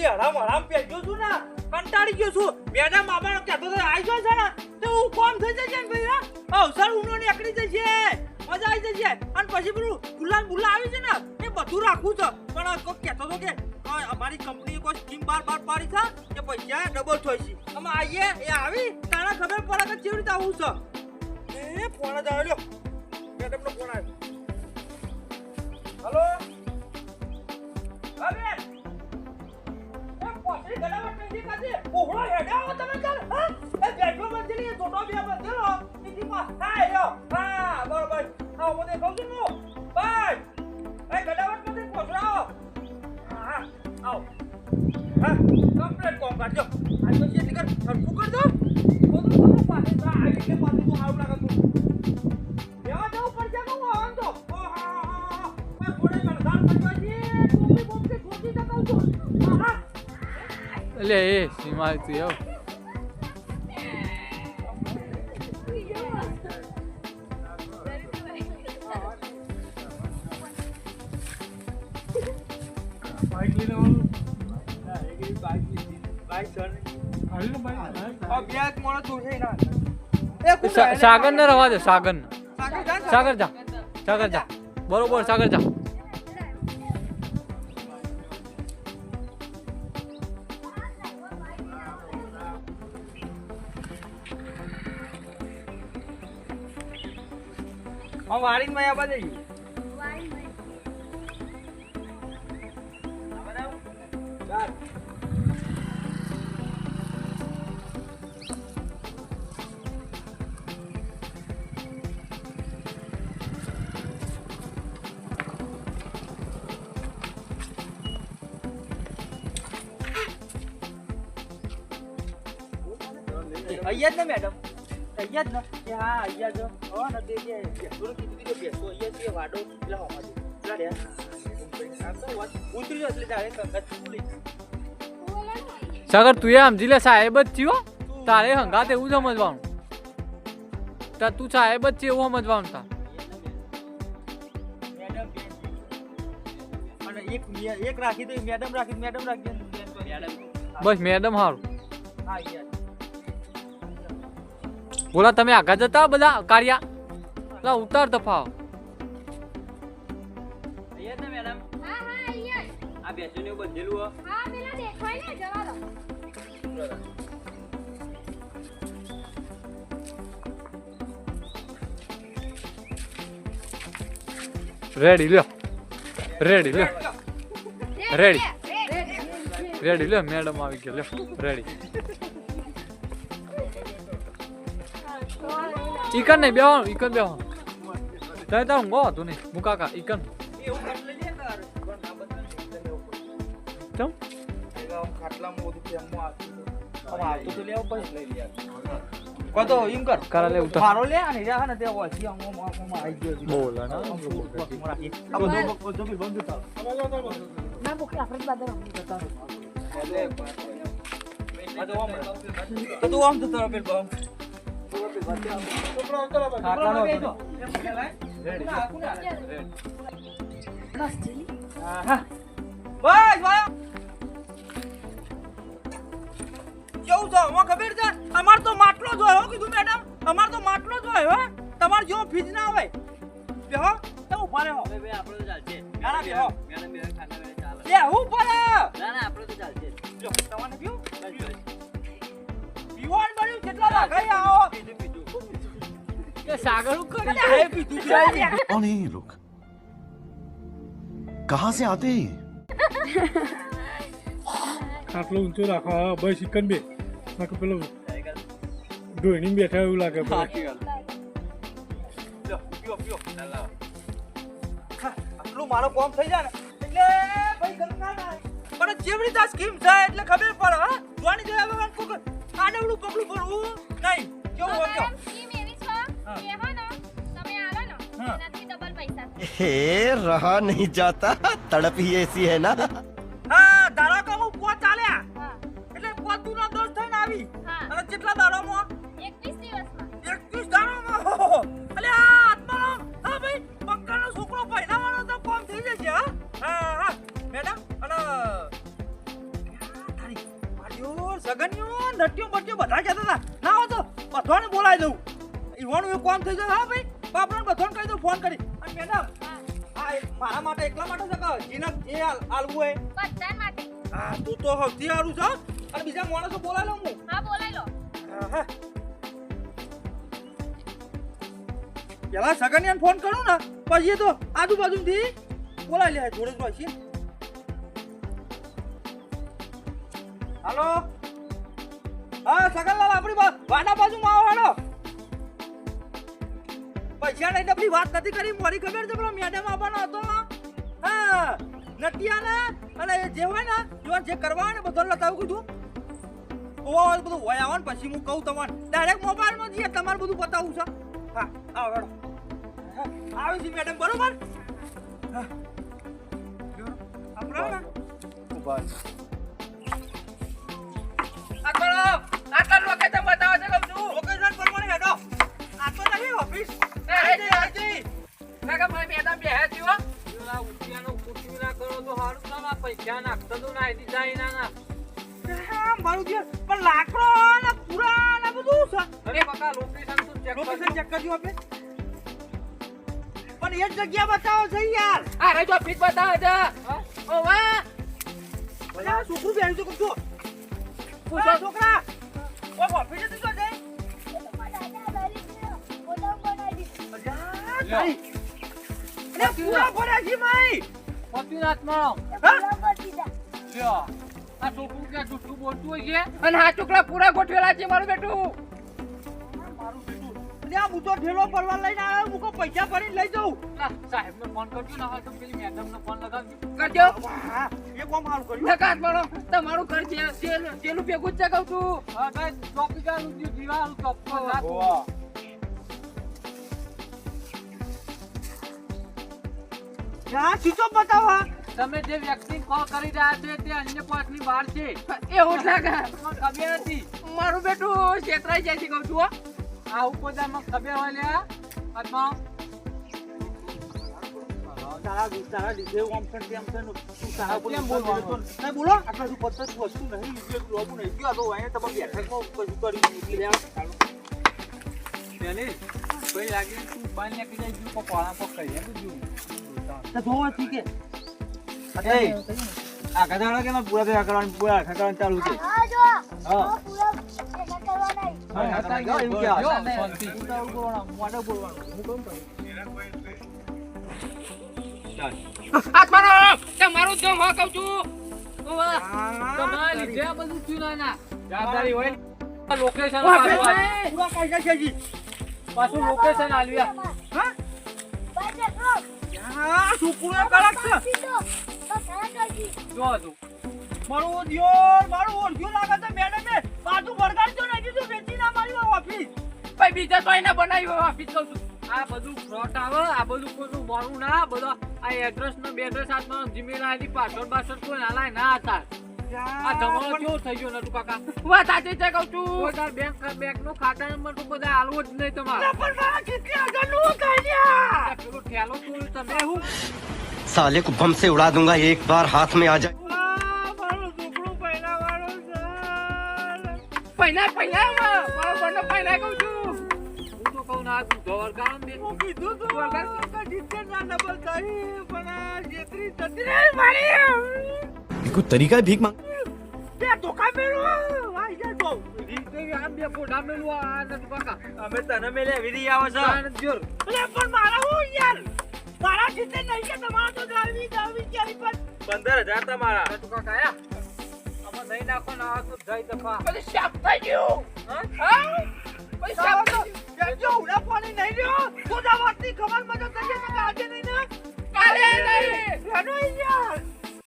એ હરામ પેજો છું ને કંટાળી ગયો છું મેડમ આબાનો કહેતો તો આવી ગયો છે ને તો હું કોમ થઈ જશે ને ભાઈ અવસર ઉનો નીકળી જશે મજા આવી જશે અને પછી પેલું ગુલા આવી છે ને એ બધું રાખવું છે પણ કોઈ કહેતો તો કે અમારી કંપની કોઈ સ્કીમ બાર પાડી છે કે પૈસા ડબલ થાય છે અમે આવીએ એ આવી તારા ખબર પડે કે કેવી રીતે આવું છે એ ફોન જ આવ્યો મેડમનો ફોન આવ્યો હલો હવે પોસરી ગડાવટ નથી કાજે ઓહળો હેડાવો તમે ચાલ હા એ બેઠો બંધેલી છોટો બે બંધેલો નીચે માં હા યો હા બરોબર આવો મને કહું છું બસ એ ગડાવટ નથી પોસરાવો હા આવો હા કમ્પ્લીટ કોમ કરજો આ તો જે નિકર સરખું કર દો તો પાસે આવી કે પાસે તો આવ લાગે તું બેવા જાવ પર જા કહું આમ તો ઓ હા પર થોડે મનદાર કરવા છે ટોપી બોપી છોટી તકાવ છો હા એટલે એ સીમા તું આવ બાઈક લઈને આવવાનું બાઈક ચલ હાલી ને બાઈક આ બેક મોણો દૂર થઈ ના સાગર ને રવા દે સાગર ને સાગર સાગર જા બરોબર સાગર જા हम वारिन में आबा जई अय्यद ना मैडम अय्यद ना કે હા અય્યા જો હો ન તે કે થોડું કીધું કે બેસો અય્યા છે વાડો પેલા હોમાં પેલા રે આ તો વાત ઉતરી એટલે તારે કંગત ફૂલી સાગર તું આમ જીલે સાહેબ જ થયો તારે હંગાત એવું સમજવાનું તા તું સાહેબ જ છે એવું સમજવાનું તા મેડમ અને એક રાખી દે મેડમ રાખી મેડમ બસ મેડમ હારું હા યાર બોલા તમે આગળ જતા બધા કાર્યા લા ઉતાર દફાવ અય્યદ ને મેડમ હા હા અહીંયા આ બેસોને બંધેલું હો હા પેલા દેખાય ને જવા દો રેડી લ્યો રેડી લ્યો રેડી રેડી લ્યો મેડમ આવી ગયો લ્યો રેડી ઈકન નહીં બેવાનું ઈકન બેવાનું તારે તારું ગો હતું નહીં મુકાકા ઈકન એવું કરી લેજે કર પણ આ બધા ચમ ખાટલામાં બધું કેમમાં આવતું આવતું તો લેવું પછી લઈ લે કતો એમ કર કરા લે ઉતાર મારો લે અને રે ને તે ઓછી આમ આવી ગયો બોલ ના આ બધું બંધ થા ના બોકે આપણે બાદર તો આમ તો તારો પેલ બમ ખાટલાનો બસ જી હા બસ ભાઈ કેવું છે મને ખબર છે અમાર તો માટલો જ હોય હો કીધું મેડમ અમાર તો માટલો જ હોય હો તમાર જેવો ફીજ ના હોય બેહો તો ઉભા રહો ભાઈ આપણે તો ચાલશે ના બેહો મેડમ બે ખાના બે ચાલે બે ઉભા રહો ના ના આપણે તો ચાલશે જો તમારે પીવું પીવાનું બન્યું કેટલા લાખાઈ આવો કે સાગર હું કરી અરે પીધું कौन है ये लोग कहां से आते हैं આટલો ઊંચો રાખો હા બસ ચિકન બે નાખો પેલો ડોઈની બેઠા એવું લાગે ભાઈ લ્યો પીઓ આટલું મારો કોમ થઈ જાય ને એટલે ભાઈ ગંગા ના પણ જેવી રીતે આ સ્કીમ છે એટલે ખબર પડે હા જોવાની જોયા વગર કોક આડવડું પગલું ભરવું નહીં કેવું હોય મેડમ સ્કીમ એવી છે કે હો ને તમે આવો ને હા. એનાથી ડબલ પૈસા થાય. हे रहा नहीं जाता तड़प ही ऐसी है ना હા ધારો કે હું પોત ચાલ્યા હા એટલે પોત તું ના દોસ્ત થઈને આવી હા અને કેટલા દાડામાં 21 દિવસમાં 21 દાડામાં અલે આ આત્માનો હા ભાઈ બંગાળનો છોકરો પહેલાવાનો તો કોમ થઈ જશે હા હા હા મેડમ અને દઉં ઈવાનું એક કામ થઈ જાય હા ભાઈ બાપરાને બધાને કહી દઉં ફોન કરી અને મેડમ આ મારા માટે એકલા માટે છે કે જીનક જે આલવું હોય બધા માટે હા તું તો સૌથી સારું છે અને બીજા માણસો બોલાવી લઉં હું હા બોલાઈ લો હા પેલા સગનિયાને ફોન કરું ને પછી એ તો આજુબાજુથી બોલાવી લે જોડે જ હોય છે હાલો હા સગનલાલ આપણી વાડા બાજુમાં આવો હાલો પૈસા નહીં ડબલી વાત નથી કરી મારી ખબર છે પેલો મેડમ આવવાનો હતો હા નટિયાના અને જે હોય ને જે કરવા હોય ને બધું લતાવું કીધું બધું હોય આવે ને પછી હું કહું તમને ડાયરેક્ટ મોબાઈલમાં જઈએ તમારે બધું બતાવું છે હા આવો હેડો આવી છે મેડમ બરોબર હા આપણે ને ઉભા આટલા લોકેશન બતાવો છે કહું છું લોકેશન પ્રમાણે હેડો આ તો નહીં ઓફિસ કાકા ભાઈ મેડમ બે હે જીવો પેલા ઉઠિયાનો કુટી ના કરો તો હારું ના પૈસા નાખતો તો ના એની જાય ના મારું જે પણ લાકડો ને પૂરા ને બધું છે અરે કાકા લોકેશન તો ચેક લોકેશન ચેક કરજો આપણે પણ એ જગ્યા બતાવો છે યાર અરે જો ફીટ બતાવે છે ઓ વાહ ભલા છોકરું બેન તો કુછો પૂછો છોકરા ઓ ઓફિસ થી તો જઈ પૂરા ભર્યા છે માઈ પતિનાથમાં હા લ્યો આ છોકરું કે જૂઠું બોલતું હોય છે અને આ છોકરા પૂરા ગોઠવેલા છે મારું બેટું આ મુજો ઢેલો પરવા લઈને આવ્યો મુકો પૈસા ભરીને લઈ જાઉં સાહેબને ફોન કરજો ને હવે તો પેલી મેડમને ફોન લગાવજો કરજો વાહ એ કોમ હાલ કર્યું નકાત મારો તમારું ઘર છે જેલું ભેગું જ છે કહું છું હા ભાઈ ચોકીદારનું જે દીવાલ ચોપ્પો રાખો યા ચીજો બતાવા તમે જે વ્યક્તિ કોલ કરી રહ્યા છે તે અન્ય પોસ્ટની બહાર છે એવું લાગે ખબર નથી મારું બેટું છેતરાઈ જાય છે કહું છું આ ઉપોદામાં ખબર હોય લ્યા પદ્મા તારા લીધે ઓમ છે તેમ છે તું તારા કેમ બોલવાનું નહીં બોલો આટલા શું પત્તર વસ્તુ નહીં લીધું લોબુ નહીં ગયો તો અહીંયા તમે બેઠકમાં કશું કરી નીકળી લેવા પેલે કોઈ લાગે તું બાન ને કઈ જાય કો કોળા પક કરી એમ જો તો જોવા ઠીક છે આ કદાડો કે પૂરા ભેગા કરવાનું પૂરા ખકવાનું ચાલુ છે હા જો હા. પૂરા ભેગા કરવાના તમારું જમ હા કહું છું તમારા લીધે આ બધું થયું ના જવાબદારી હોય લોકેશન પૂરા પૈસા છે જી પાછું લોકેશન આલ્યા હા બાજે રો હા છોકરો કડક છે સીધો બસ આ કરજી જો તું મારું ઓળખ્યો લાગે છે મેડમે બાજુ વળગાડજો નહીં દીધું વેચી ના મારી ઓફિસ ભાઈ બીજા તો એને બનાવ્યો ઓફિસ કહું છું આ બધું ફ્રોડ આવે આ બધું કોઈનું મોરું ના બધો આ એડ્રેસ નો બેડ્રેસ હાથમાં જીમેલ આઈડી પાસવર્ડ બાસવર્ડ કોઈ નાલાય ના હતા આ તમારો કેવો થઈ ગયો નટુ કાકા વાત સાચી છે કહું છું કોઈ તાર બેંક નો ખાતા નંબર તો બધા આલવો જ નહીં તમારે પણ મારા કેટલી આગળનું કાઢ્યા પેલો ઠેલો તું તમે હું साले को बम से उड़ा दूंगा एक बार हाथ में आ जाए મારું છોકરું પહેલા વાળો પહેલા મારો બંને પહેલા કહું છું હું તો કહું ના તું ધોર ગામ દે હું કીધું તું કે જીતે ના ડબલ કરી પણ આ જેતરી જતી રહી મારી कुछ तरीका है भीख मांग તે ધોકા મેળો વાઈ જા તો રીતે આમ બે ફોટા મેલું આ નટુ કાકા અમે તને મેલે વિધિ આવે છે તાણ જોર અરે પણ મારા હું યાર મારા જીતે નહીં કે તમારા તો દાવી ક્યારે પણ 15000 તમારા નટુ કાકા આયા આમાં નહીં નાખો ના આ તો જઈ દફા પછી શાપ થઈ ગયું હા પછી શાપ તો જો ઉડા પાણી નહીં રહ્યો તો દાવતની ખબર મદદ થઈ કે આજે નહીં ને કાલે નહીં રડો યાર